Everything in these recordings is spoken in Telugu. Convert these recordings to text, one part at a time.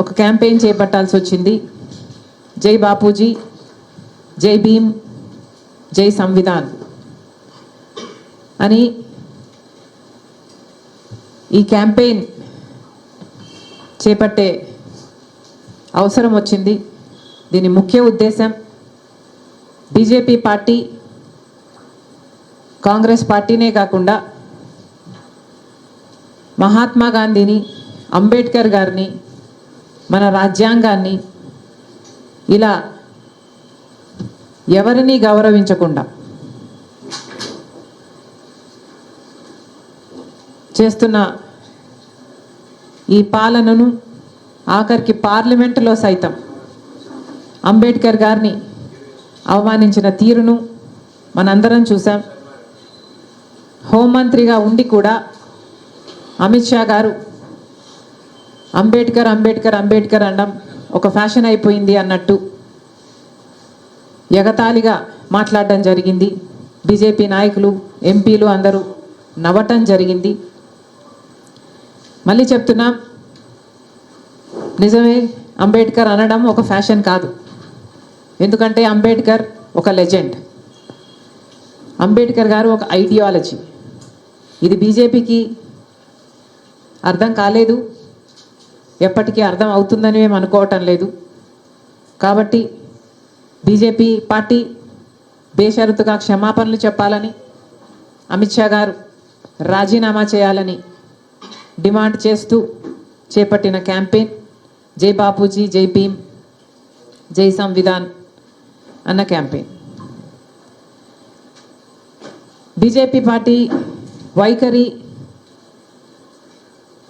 ఒక క్యాంపెయిన్ చేపట్టాల్సి వచ్చింది. జై బాపూజీ, జై భీమ్, జై సంవిధాన్ అని. ఈ క్యాంపెయిన్ చేపట్టే అవసరం వచ్చింది. దీని ముఖ్య ఉద్దేశం బీజేపీ పార్టీ, కాంగ్రెస్ పార్టీనే కాకుండా మహాత్మా గాంధీని, అంబేద్కర్ గారిని, మన రాజ్యాంగాన్ని ఇలా ఎవరిని గౌరవించకుండా చేస్తున్న ఈ పాలనను, ఆఖరికి పార్లమెంటులో సైతం అంబేద్కర్ గారిని అవమానించిన తీరును మనందరం చూసాం. హోంమంత్రిగా ఉండి కూడా అమిత్ షా గారు అంబేద్కర్ అంబేద్కర్ అంబేద్కర్ అనడం ఒక ఫ్యాషన్ అయిపోయింది అన్నట్టు ఎగతాళిగా మాట్లాడడం జరిగింది. బీజేపీ నాయకులు, ఎంపీలు అందరూ నవ్వటం జరిగింది. మళ్ళీ చెప్తున్నాం, నిజమే, అంబేద్కర్ అనడం ఒక ఫ్యాషన్ కాదు. ఎందుకంటే అంబేద్కర్ ఒక లెజెండ్. అంబేద్కర్ గారు ఒక ఐడియాలజీ. ఇది బీజేపీకి అర్థం కాలేదు, ఎప్పటికీ అర్థం అవుతుందని మేము అనుకోవటం లేదు. కాబట్టి బీజేపీ పార్టీ బేషరతుగా క్షమాపణలు చెప్పాలని, అమిత్ షా గారు రాజీనామా చేయాలని డిమాండ్ చేస్తూ చేపట్టిన క్యాంపెయిన్ జై బాపూజీ, జై భీమ్, జై సంవిధాన్ అన్న క్యాంపెయిన్. బీజేపీ పార్టీ వైఖరి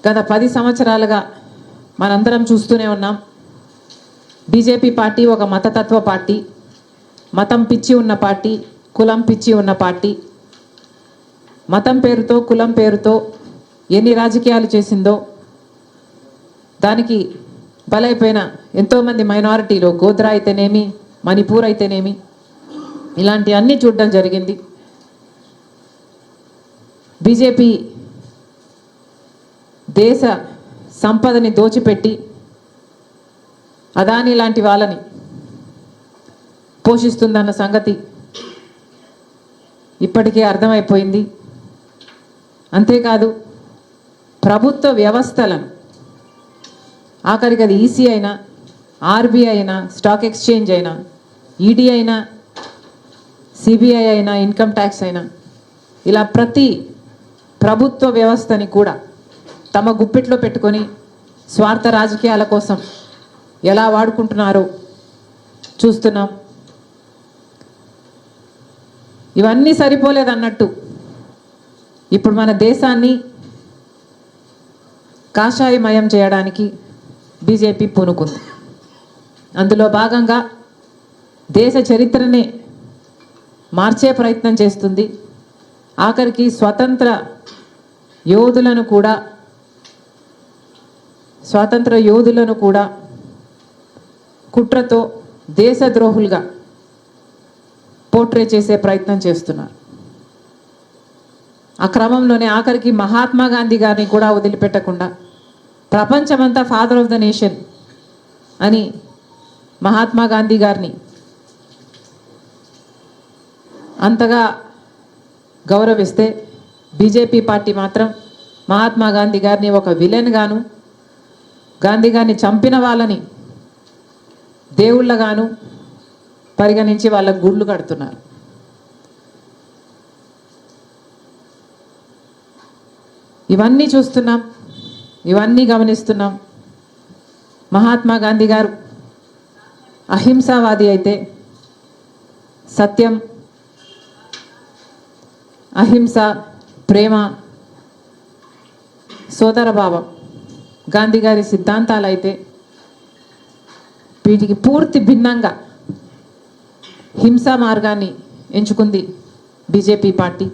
గత 10 సంవత్సరాలుగా మనందరం చూస్తూనే ఉన్నాం. బీజేపీ పార్టీ ఒక మతతత్వ పార్టీ, మతం పిచ్చి ఉన్న పార్టీ, కులం పిచ్చి ఉన్న పార్టీ. మతం పేరుతో, కులం పేరుతో ఎన్ని రాజకీయాలు చేసిందో దానికి బలైపోయిన ఎంతోమంది మైనారిటీలు, గోద్రా అయితేనేమి, మణిపూర్ అయితేనేమి, ఇలాంటి అన్నీ చూడడం జరిగింది. బీజేపీ దేశ సంపదని దోచిపెట్టి అదాని లాంటి వాళ్ళని పోషిస్తుందన్న సంగతి ఇప్పటికే అర్థమైపోయింది. అంతేకాదు, ప్రభుత్వ వ్యవస్థలను, ఆఖరికి అది ఈసీ అయినా, ఆర్బీఐ అయినా, స్టాక్ ఎక్స్చేంజ్ అయినా, ఈడీ అయినా, సిబిఐ అయినా, ఇన్కమ్ ట్యాక్స్ అయినా, ఇలా ప్రతి ప్రభుత్వ వ్యవస్థని కూడా తమ గుప్పిట్లో పెట్టుకొని స్వార్థ రాజకీయాల కోసం ఎలా వాడుకుంటున్నారో చూస్తున్నాం. ఇవన్నీ సరిపోలేదన్నట్టు ఇప్పుడు మన దేశాన్ని కాషాయమయం చేయడానికి బీజేపీ పూనుకుంది. అందులో భాగంగా దేశ చరిత్రనే మార్చే ప్రయత్నం చేస్తుంది. ఆఖరికి స్వాతంత్ర యోధులను కూడా కుట్రతో దేశద్రోహులుగా పోర్ట్రే చేసే ప్రయత్నం చేస్తున్నారు. ఆ క్రమంలోనే ఆఖరికి మహాత్మా గాంధీ గారిని కూడా వదిలిపెట్టకుండా ప్రపంచమంతా ఫాదర్ ఆఫ్ ద నేషన్ అని మహాత్మా గాంధీ గారిని అంతగా గౌరవిస్తే బీజేపీ పార్టీ మాత్రం మహాత్మా గాంధీ గారిని ఒక విలన్ గాను, గాంధీ గారిని చంపిన వాళ్ళని దేవుళ్ళగాను పరిగణించి వాళ్ళకు గుళ్ళు కడుతున్నారు. ఇవన్నీ చూస్తున్నాం, ఇవన్నీ గమనిస్తున్నాం. మహాత్మా గాంధీ గారు అహింసావాది అయితే సత్యం, అహింస, ప్రేమ, సోదరభావం గాంధీ గారి సిద్ధాంతాలు అయితే వీటికి పూర్తి భిన్నంగా హింసా మార్గాన్ని ఎంచుకుంది బీజేపీ పార్టీ.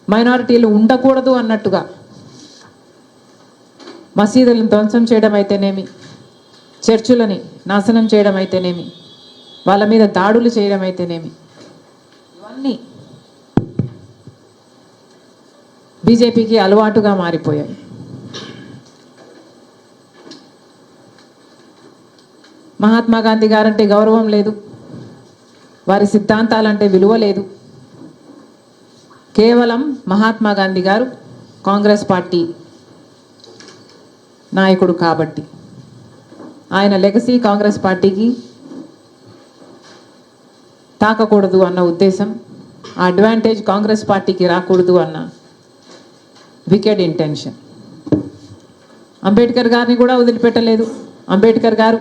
మైనారిటీలు ఉండకూడదు అన్నట్టుగా మసీదులను ధ్వంసం చేయడం అయితేనేమి, చర్చులని నాశనం చేయడం అయితేనేమి, వాళ్ళ మీద దాడులు చేయడం అయితేనేమి, ఇవన్నీ బీజేపీకి అలవాటుగా మారిపోయాయి. మహాత్మా గాంధీ గారంటే గౌరవం లేదు, వారి సిద్ధాంతాలంటే విలువ లేదు. కేవలం మహాత్మా గాంధీ గారు కాంగ్రెస్ పార్టీ నాయకుడు కాబట్టి ఆయన లెగసీ కాంగ్రెస్ పార్టీకి తాకకూడదు అన్న ఉద్దేశం, ఆ అడ్వాంటేజ్ కాంగ్రెస్ పార్టీకి రాకూడదు అన్న వికెడ్ ఇంటెన్షన్. అంబేద్కర్ గారిని కూడా వదిలిపెట్టలేదు. అంబేద్కర్ గారు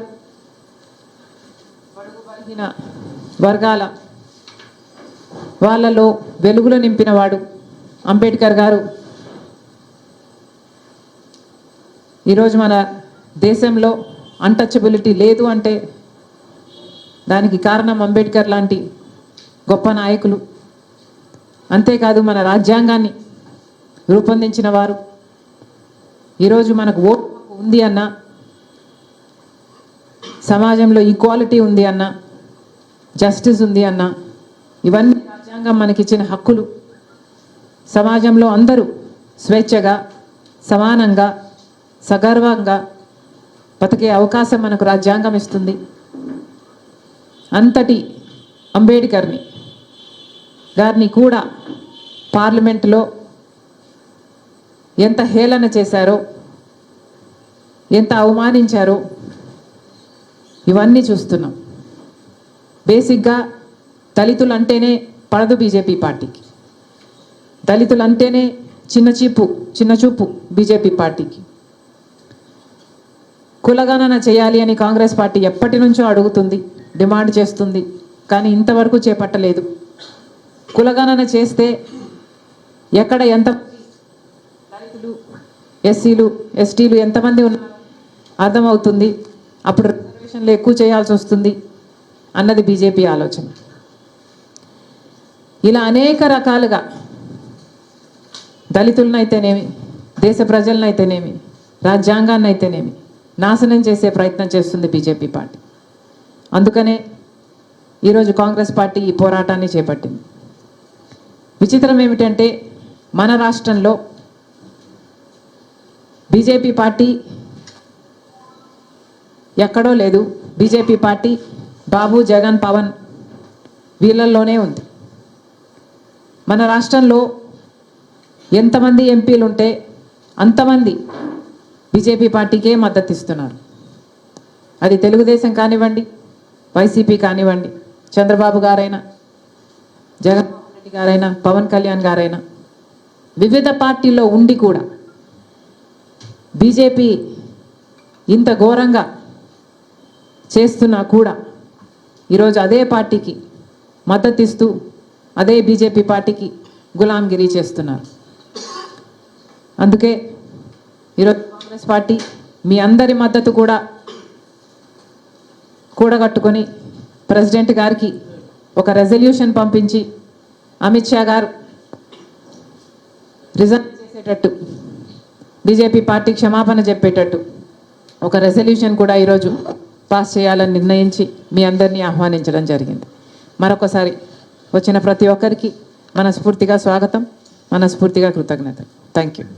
బడుగు బలహీన వర్గాల వాళ్ళలో వెలుగులు నింపినవాడు. అంబేద్కర్ గారు ఈరోజు మన దేశంలో అన్టచబిలిటీ లేదు అంటే దానికి కారణం అంబేద్కర్ లాంటి గొప్ప నాయకులు. అంతేకాదు మన రాజ్యాంగాన్ని రూపొందించిన వారు. ఈరోజు మనకు ఓటు ఉంది అన్న, సమాజంలో ఈక్వాలిటీ ఉంది అన్న, జస్టిస్ ఉంది అన్న, ఇవన్నీ రాజ్యాంగం మనకిచ్చిన హక్కులు. సమాజంలో అందరూ స్వేచ్ఛగా, సమానంగా, సగర్వంగా బతికే అవకాశం మనకు రాజ్యాంగం ఇస్తుంది. అంతటి అంబేద్కర్ గారిని కూడా పార్లమెంటులో ఎంత హేళన చేశారో, ఎంత అవమానించారో ఇవన్నీ చూస్తున్నాం. బేసిక్గా దళితులు అంటేనే పడదు బీజేపీ పార్టీకి. దళితులు అంటేనే చిన్న చూపు బీజేపీ పార్టీకి. కులగణన చేయాలి అని కాంగ్రెస్ పార్టీ ఎప్పటి నుంచో అడుగుతుంది, డిమాండ్ చేస్తుంది, కానీ ఇంతవరకు చేపట్టలేదు. కులగణన చేస్తే ఎక్కడ ఎంత దళితులు, ఎస్సీలు, ఎస్టీలు ఎంతమంది ఉన్నారు అర్థమవుతుంది. అప్పుడు రిజర్వేషన్లు ఎక్కువ చేయాల్సి వస్తుంది అన్నది బీజేపీ ఆలోచన. ఇలా అనేక రకాలుగా దళితులనైతేనేమి, దేశ ప్రజలనైతేనేమి, రాజ్యాంగాన్ని అయితేనేమి నాశనం చేసే ప్రయత్నం చేస్తుంది బీజేపీ పార్టీ. అందుకనే ఈరోజు కాంగ్రెస్ పార్టీ ఈ పోరాటాన్ని చేపట్టింది. విచిత్రం ఏమిటంటే మన రాష్ట్రంలో బీజేపీ పార్టీ ఎక్కడో లేదు. బీజేపీ పార్టీ బాబు, జగన్, పవన్ వీళ్ళల్లోనే ఉంది. మన రాష్ట్రంలో ఎంతమంది ఎంపీలు ఉంటే అంతమంది బీజేపీ పార్టీకే మద్దతు ఇస్తున్నారు. అది తెలుగుదేశం కానివ్వండి, వైసీపీ కానివ్వండి, చంద్రబాబు గారైనా, జగన్మోహన్ రెడ్డి గారైనా, పవన్ కళ్యాణ్ గారైనా, వివిధ పార్టీల్లో ఉండి కూడా బీజేపీ ఇంత ఘోరంగా చేస్తున్నా కూడా ఈరోజు అదే పార్టీకి మద్దతు ఇస్తూ అదే బీజేపీ పార్టీకి గులాంగిరి చేస్తున్నారు. అందుకే ఈరోజు కాంగ్రెస్ పార్టీ మీ అందరి మద్దతు కూడా కూడగట్టుకొని ప్రెసిడెంట్ గారికి ఒక రెజల్యూషన్ పంపించి అమిత్ షా గారు రిజైన్ చేసేటట్టు, బీజేపీ పార్టీ క్షమాపణ చెప్పేటట్టు ఒక రెజల్యూషన్ కూడా ఈరోజు పాస్ చేయాలని నిర్ణయించి మీ అందరినీ ఆహ్వానించడం జరిగింది. మరొకసారి వచ్చిన ప్రతి ఒక్కరికి మనస్ఫూర్తిగా స్వాగతం, మనస్ఫూర్తిగా కృతజ్ఞతలు. Thank you.